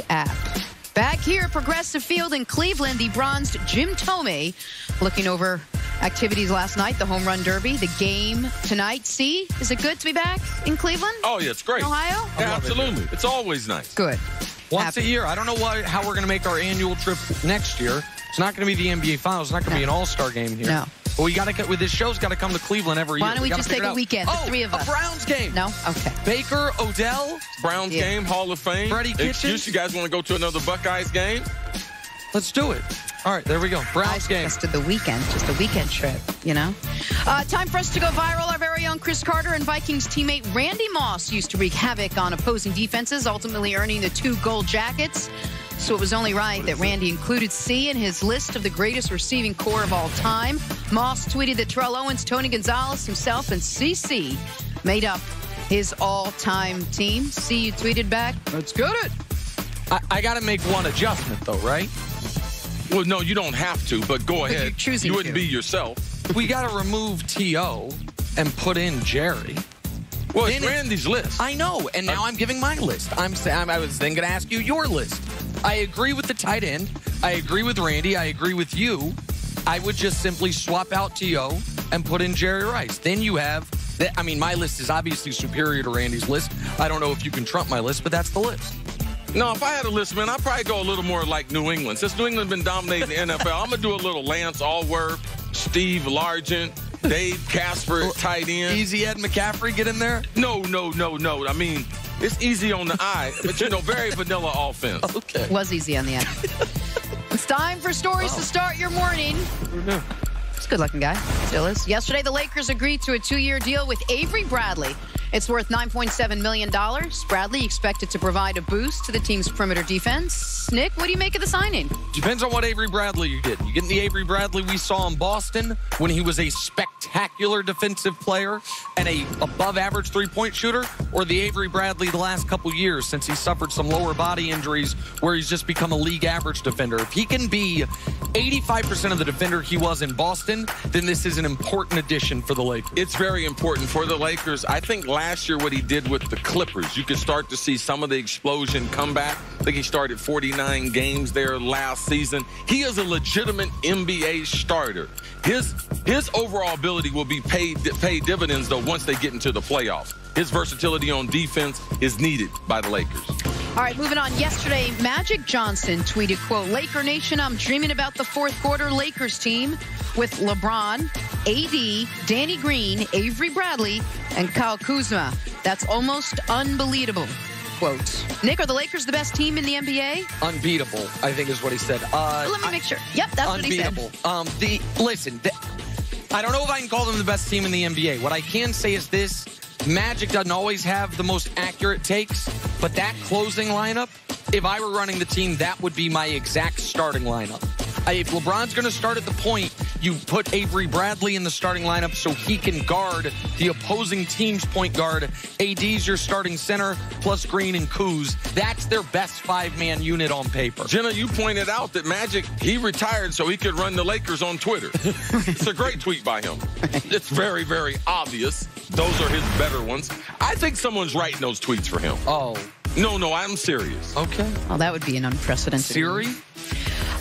app. Back here at Progressive Field in Cleveland, the bronzed Jim Thome looking over activities last night, the Home Run Derby, the game tonight. See, is it good to be back in Cleveland? Oh, yeah, it's great. Ohio? Yeah, absolutely. It's always nice. Good. Once a year. I don't know how we're going to make our annual trip next year. It's not going to be the NBA Finals. It's not going to be an all-star game here. No. But we got to get with this show's got to come to Cleveland every year. Why don't we just take a weekend, the three of us? A Browns game. No? Okay. Baker, Odell. Browns game, Hall of Fame. Freddie Kitchens. Excuse you guys want to go to another Buckeyes game? Let's do it. All right, there we go. Browns game. Just the weekend, just a weekend trip, you know. Time for us to go viral. Our very own Cris Carter and Vikings teammate Randy Moss used to wreak havoc on opposing defenses, ultimately earning the 2 gold jackets. So it was only right that Randy included C in his list of the greatest receiving core of all time. Moss tweeted that Terrell Owens, Tony Gonzalez, himself, and CC made up his all-time team. C, you tweeted back, let's get it. I got to make one adjustment, though, right? Well, no, you don't have to, but go ahead. You're choosing You wouldn't to. be yourself. We got to remove T.O. and put in Jerry. Well, it's Randy's list. I know, and now I'm giving my list. I was then going to ask you your list. I agree with the tight end. I agree with Randy. I agree with you. I would just simply swap out T.O. and put in Jerry Rice. Then you have, my list is obviously superior to Randy's list. I don't know if you can trump my list, but that's the list. No, if I had a list, man, I'd probably go a little more like New England. Since New England's been dominating the NFL, I'm going to do a little Lance Allworth, Steve Largent, Dave Casper at tight end. Easy Ed McCaffrey get in there? No. I mean, it's easy on the eye, but, very vanilla offense. Okay. Was easy on the end. It's time for stories to start your morning. It's a good-looking guy. Still is. Yesterday, the Lakers agreed to a 2-year deal with Averry Bradley. It's worth $9.7 million. Bradley expected to provide a boost to the team's perimeter defense. Nick, what do you make of the signing? Depends on what Averry Bradley you get. You get the Averry Bradley we saw in Boston when he was a spectacular defensive player and a above-average three-point shooter, or the Averry Bradley the last couple years since he suffered some lower body injuries where he's just become a league-average defender. If he can be 85% of the defender he was in Boston, then this is an important addition for the Lakers. It's very important for the Lakers. I think last year what he did with the Clippers, you could start to see some of the explosion come back. I think he started 49 games there last season. He is a legitimate NBA starter. His overall ability will be paid dividends, though, once they get into the playoffs. His versatility on defense is needed by the Lakers. All right, moving on. Yesterday, Magic Johnson tweeted, quote, Laker Nation, I'm dreaming about the fourth quarter Lakers team with LeBron, AD, Danny Green, Averry Bradley, and Kyle Kuzma. That's almost unbelievable, quote. Nick, are the Lakers the best team in the NBA? Unbeatable, I think is what he said. Let me make sure. Yep, that's what he said. Unbeatable. I don't know if I can call them the best team in the NBA. What I can say is this. Magic doesn't always have the most accurate takes, but that closing lineup, if I were running the team, that would be my exact starting lineup. If LeBron's going to start at the point, you put Averry Bradley in the starting lineup so he can guard the opposing team's point guard. AD's your starting center, plus Green and Kuz. That's their best 5-man unit on paper. Jenna, you pointed out that Magic, he retired so he could run the Lakers on Twitter. It's a great tweet by him. It's very, very obvious. Those are his better ones. I think someone's writing those tweets for him. Oh. No, I'm serious. Okay. Well, that would be an unprecedented. Siri?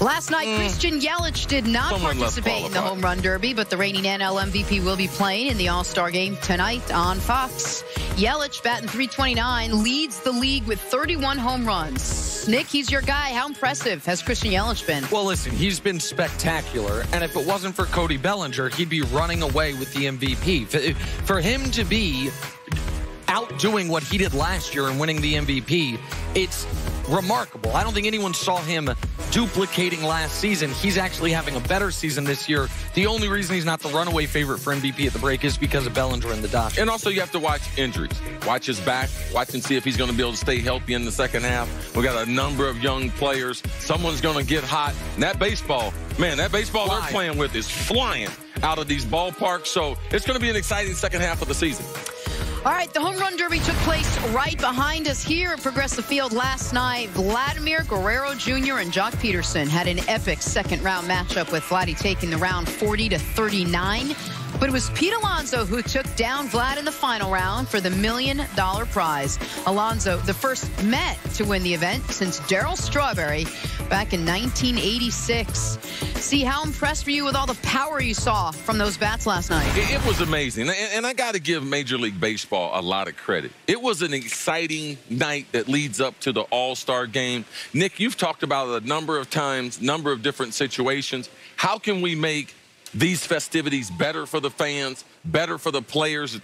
Last night, Christian Yelich did not participate in the Home Run Derby, but the reigning NL MVP will be playing in the All-Star Game tonight on Fox. Yelich, batting .329, leads the league with 31 home runs. Nick, he's your guy. How impressive has Christian Yelich been? Well, listen, he's been spectacular, and if it wasn't for Cody Bellinger, he'd be running away with the MVP. For him to be outdoing what he did last year and winning the MVP, it's remarkable. I don't think anyone saw him duplicating last season. He's actually having a better season this year. The only reason he's not the runaway favorite for MVP at the break is because of Bellinger and the Dodgers. And also you have to watch injuries. Watch his back. Watch and see if he's going to be able to stay healthy in the second half. We got a number of young players. Someone's going to get hot. And that baseball, man, they're playing with is flying out of these ballparks. So it's going to be an exciting second half of the season. All right, the Home Run Derby took place right behind us here at Progressive Field last night. Vladimir Guerrero Jr. and Jock Peterson had an epic second-round matchup with Vladdy taking the round 40-39. But it was Pete Alonso who took down Vlad in the final round for the $1 million prize. Alonso, the first Met to win the event since Darryl Strawberry back in 1986. See, how impressed were you with all the power you saw from those bats last night? It was amazing. And I got to give Major League Baseball a lot of credit. It was an exciting night that leads up to the All-Star game. Nick, you've talked about it a number of times, number of different situations. How can we make these festivities better for the fans, better for the players,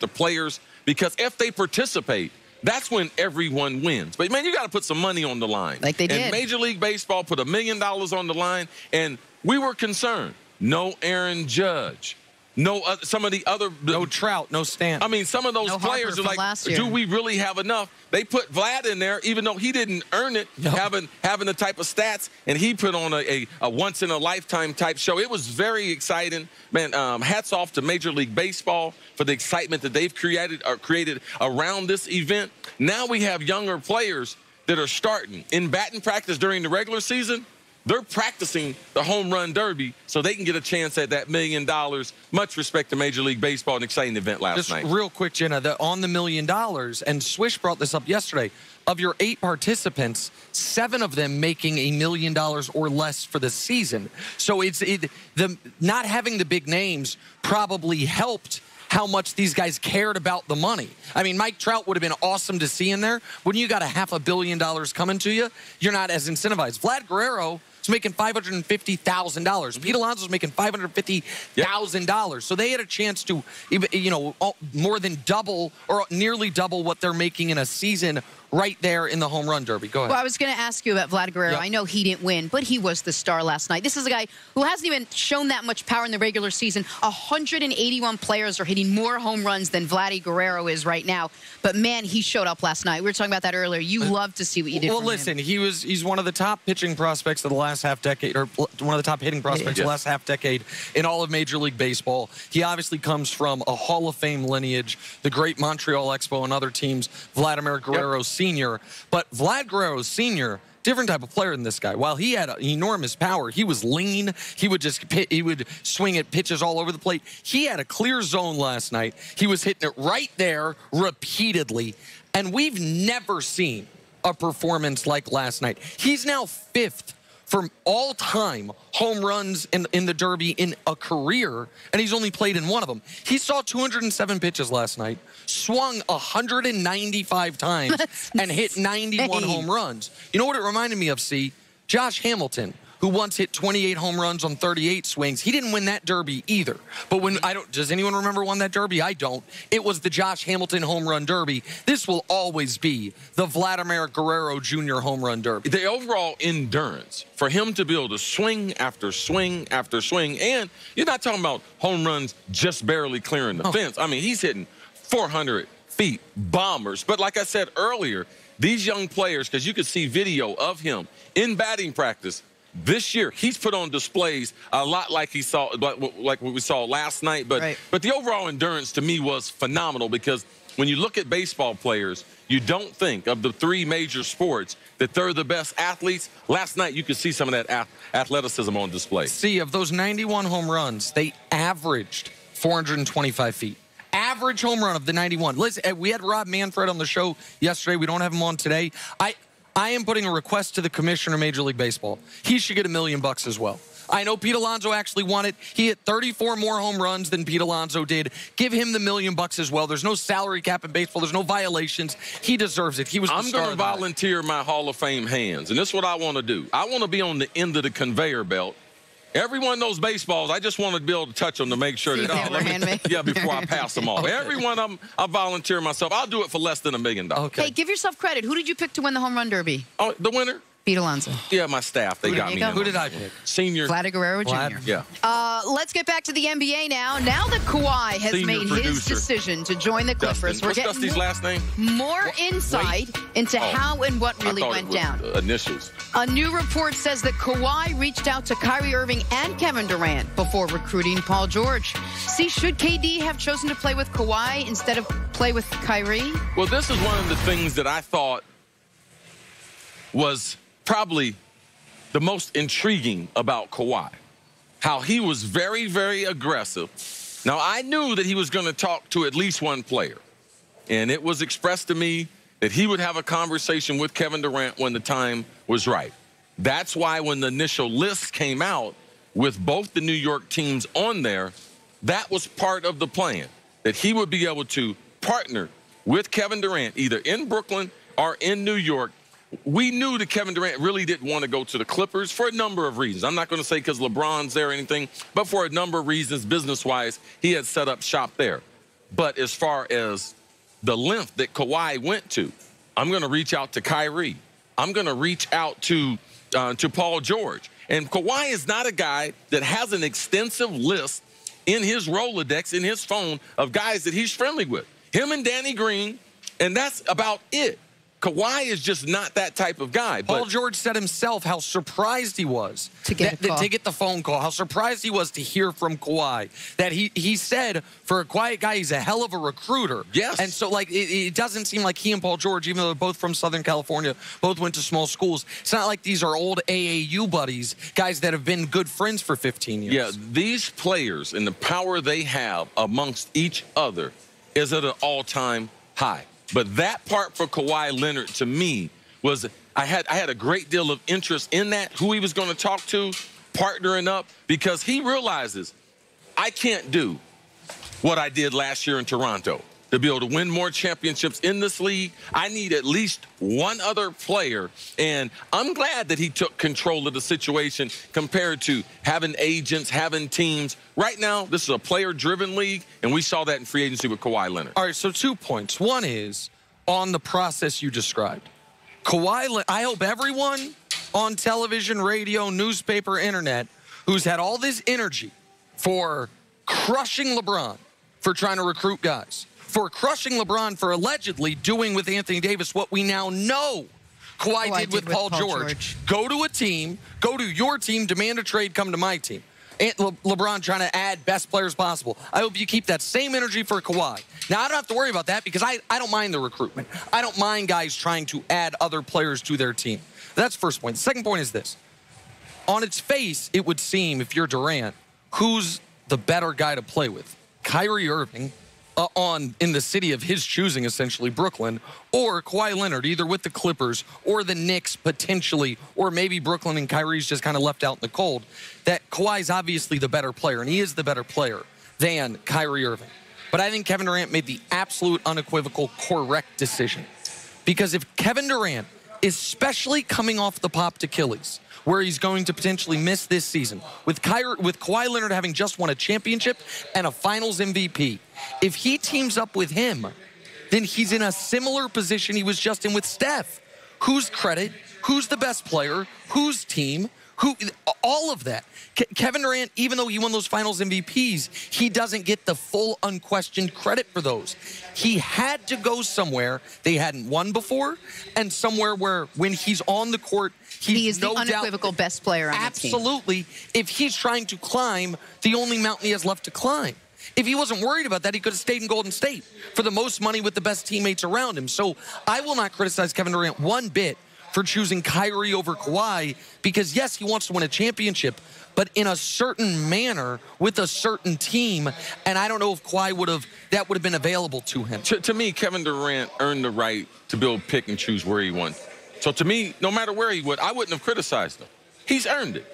because if they participate, that's when everyone wins. But, man, you got to put some money on the line. Like they did. And Major League Baseball put $1 million on the line, and we were concerned. No Aaron Judge. No, some of the other... No Trout, no Stanton. I mean, some of those players are like, do we really have enough? They put Vlad in there, even though he didn't earn it, having the type of stats, and he put on a once-in-a-lifetime type show. It was very exciting. Man, hats off to Major League Baseball for the excitement that they've created around this event. Now we have younger players that are starting. In batting practice during the regular season, they're practicing the home run derby so they can get a chance at that $1 million. Much respect to Major League Baseball, an exciting event last night. Just real quick, Jenna, on the $1 million, and Swish brought this up yesterday, of your 8 participants, 7 of them making $1 million or less for the season. So not having the big names probably helped how much these guys cared about the money. I mean, Mike Trout would have been awesome to see in there. When you got a $500 million coming to you, you're not as incentivized. Vlad Guerrero is making $550,000. Pete Alonso's making $550,000. So they had a chance to, you know, more than double or nearly double what they're making in a season right there in the home run derby. Go ahead. Well, I was going to ask you about Vlad Guerrero. Yep. I know he didn't win, but he was the star last night. This is a guy who hasn't even shown that much power in the regular season. 181 players are hitting more home runs than Vladdy Guerrero is right now. But, man, he showed up last night. We were talking about that earlier. You love to see what you did Well, from listen, him. he's one of the top pitching prospects of the last half decade, or one of the top hitting prospects of the last half decade in all of Major League Baseball. He obviously comes from a Hall of Fame lineage, the great Montreal Expo and other teams, Vladimir Guerrero Sr., but Vlad Guerrero Sr., different type of player than this guy. While he had enormous power, he was lean. He would swing at pitches all over the plate. He had a clear zone last night. He was hitting it right there repeatedly. And we've never seen a performance like last night. He's now 5th from all-time home runs in the Derby in a career, and he's only played in one of them. He saw 207 pitches last night, swung 195 times, and hit 91 home runs. You know what it reminded me of, C? Josh Hamilton, who once hit 28 home runs on 38 swings. He didn't win that Derby either. But does anyone remember won that Derby? I don't. It was the Josh Hamilton home run Derby. This will always be the Vladimir Guerrero Jr. home run Derby. The overall endurance for him to be able to swing after swing after swing, and you're not talking about home runs just barely clearing the fence. I mean, he's hitting 400 feet, bombers. But like I said earlier, these young players, because you could see video of him in batting practice, this year, he's put on displays a lot like what we saw last night. But the overall endurance to me was phenomenal, because when you look at baseball players, you don't think of the 3 major sports that they're the best athletes. Last night, you could see some of that athleticism on display. See, of those 91 home runs, they averaged 425 feet. Average home run of the 91. Listen, we had Rob Manfred on the show yesterday. We don't have him on today. I am putting a request to the commissioner of Major League Baseball. He should get $1 million as well. I know Pete Alonso actually won it. He hit 34 more home runs than Pete Alonso did. Give him the $1 million as well. There's no salary cap in baseball. There's no violations. He deserves it. He was. I'm going to volunteer my Hall of Fame hands, and this is what I want to do. I want to be on the end of the conveyor belt. Every one of those baseballs, I just want to be able to touch them to make sure that, before I pass them off. Every one of them, I volunteer myself. I'll do it for less than $1 million. Okay. Hey, give yourself credit. Who did you pick to win the home run derby? Oh, the winner? Pete Alonso. Yeah, my staff. They got me. Who did I pick? Senior. Vladdy Guerrero Jr. Yeah. Let's get back to the NBA now. Now that Kawhi has made his decision to join the Clippers, we're getting Dusty's last name? More insight into how and what really went down. Initials. A new report says that Kawhi reached out to Kyrie Irving and Kevin Durant before recruiting Paul George. See, should KD have chosen to play with Kawhi instead of play with Kyrie? Well, this is one of the things that I thought was probably the most intriguing about Kawhi. How he was very, very aggressive Now, I knew that he was going to talk to at least one player, and it was expressed to me that he would have a conversation with Kevin Durant when the time was right. That's why when the initial list came out with both the New York teams on there, that was part of the plan, that he would be able to partner with Kevin Durant either in Brooklyn or in New York. We knew that Kevin Durant really didn't want to go to the Clippers for a number of reasons. I'm not going to say because LeBron's there or anything, but for a number of reasons, business-wise, he had set up shop there. But as far as the length that Kawhi went to, I'm going to reach out to Kyrie. I'm going to reach out to Paul George. And Kawhi is not a guy that has an extensive list in his Rolodex, in his phone, of guys that he's friendly with. Him and Danny Green, and that's about it. Kawhi is just not that type of guy. Paul George said himself how surprised he was to get the phone call, how surprised he was to hear from Kawhi. That he said, for a quiet guy, he's a hell of a recruiter. Yes. And so, like, it doesn't seem like he and Paul George, even though they're both from Southern California, both went to small schools, it's not like these are old AAU buddies, guys that have been good friends for 15 years. Yeah, these players and the power they have amongst each other is at an all-time high. But that part for Kawhi Leonard, to me, was I had a great deal of interest in that, who he was going to talk to, partnering up, because he realizes I can't do what I did last year in Toronto. To be able to win more championships in this league, I need at least one other player. And I'm glad that he took control of the situation compared to having agents, having teams. Right now, this is a player-driven league, and we saw that in free agency with Kawhi Leonard. All right, so 2 points. One is on the process you described. I hope everyone on television, radio, newspaper, internet, who's had all this energy for crushing LeBron, for trying to recruit guys, for crushing LeBron for allegedly doing with Anthony Davis what we now know Kawhi did with Paul George. Go to a team, go to your team, demand a trade, come to my team. And LeBron trying to add best players possible. I hope you keep that same energy for Kawhi. Now, I don't have to worry about that because I don't mind the recruitment. I don't mind guys trying to add other players to their team. That's the first point. The second point is this. On its face, it would seem, if you're Durant, who's the better guy to play with? Kyrie Irving, in the city of his choosing, essentially, Brooklyn, or Kawhi Leonard, either with the Clippers or the Knicks potentially, or maybe Brooklyn and Kyrie's just kind of left out in the cold, that Kawhi's obviously the better player, and he is the better player than Kyrie Irving. But I think Kevin Durant made the absolute unequivocal correct decision. Because if Kevin Durant, especially coming off the popped Achilles, where he's going to potentially miss this season, with Kawhi Leonard having just won a championship and a finals MVP, if he teams up with him, then he's in a similar position he was just in with Steph. Whose credit? Who's the best player? Whose team? All of that. Kevin Durant, even though he won those finals MVPs, he doesn't get the full unquestioned credit for those. He had to go somewhere they hadn't won before, and somewhere where when he's on the court, he is the unequivocal best player on the team. Absolutely. If he's trying to climb the only mountain he has left to climb. If he wasn't worried about that, he could have stayed in Golden State for the most money with the best teammates around him. So I will not criticize Kevin Durant one bit for choosing Kyrie over Kawhi because, yes, he wants to win a championship, but in a certain manner with a certain team, and I don't know if Kawhi would have been available to him. To me, Kevin Durant earned the right to be able to pick and choose where he went. So to me, no matter where he would, I wouldn't have criticized him. He's earned it.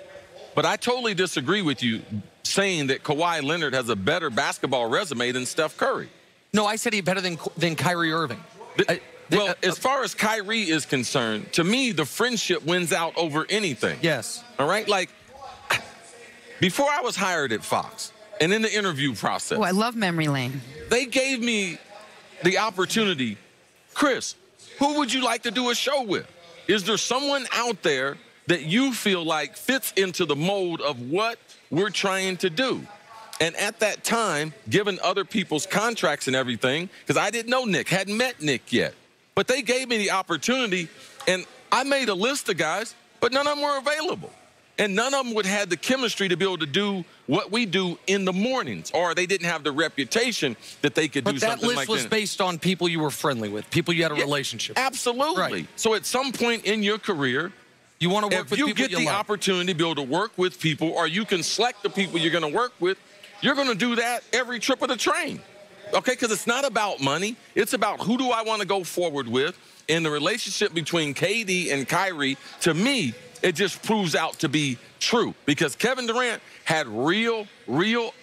But I totally disagree with you saying that Kawhi Leonard has a better basketball resume than Steph Curry. No, I said he's better than Kyrie Irving. Well, as far as Kyrie is concerned, to me, the friendship wins out over anything. Yes. All right? Like, before I was hired at Fox and in the interview process. Oh, I love memory lane. They gave me the opportunity, Chris, who would you like to do a show with? Is there someone out there that you feel like fits into the mold of what we're trying to do? And at that time, given other people's contracts and everything, because I didn't know Nick, hadn't met Nick yet, but they gave me the opportunity, and I made a list of guys, but none of them were available. And none of them would have the chemistry to be able to do what we do in the mornings, or they didn't have the reputation that they could do something like that. But that list was based on people you were friendly with, people you had a relationship with. Absolutely. Right. So at some point in your career, you want to work with people you get the opportunity to be able to work with people, or you can select the people you're going to work with, you're going to do that every trip of the train. Okay, because it's not about money. It's about who do I want to go forward with. And the relationship between KD and Kyrie, to me, it just proves out to be true. Because Kevin Durant had real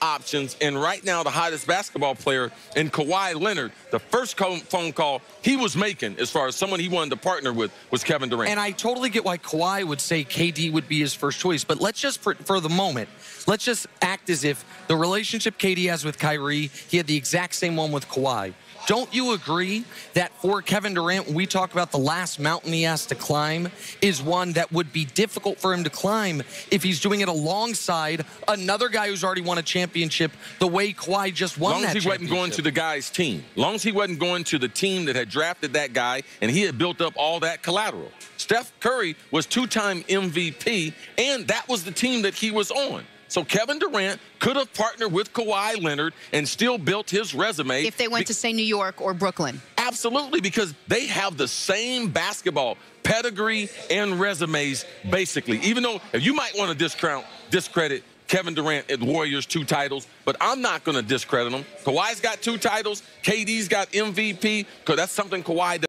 options. And right now, the hottest basketball player in Kawhi Leonard, the first phone call he was making as far as someone he wanted to partner with was Kevin Durant. And I totally get why Kawhi would say KD would be his first choice. But let's just, for the moment, let's just act as if the relationship KD has with Kyrie, he had the exact same one with Kawhi. Don't you agree that for Kevin Durant, when we talk about the last mountain he has to climb, is one that would be difficult for him to climb if he's doing it alongside another guy who's already won a championship the way Kawhi just won that championship? As long as he wasn't going to the guy's team. As long as he wasn't going to the team that had drafted that guy and he had built up all that collateral. Steph Curry was two-time MVP, and that was the team that he was on. So Kevin Durant could have partnered with Kawhi Leonard and still built his resume. If they went to, say, New York or Brooklyn. Absolutely, because they have the same basketball pedigree and resumes, basically. Even though if you might want to discredit Kevin Durant at Warriors 2 titles, but I'm not going to discredit him. Kawhi's got 2 titles. KD's got MVP, because that's something Kawhi does.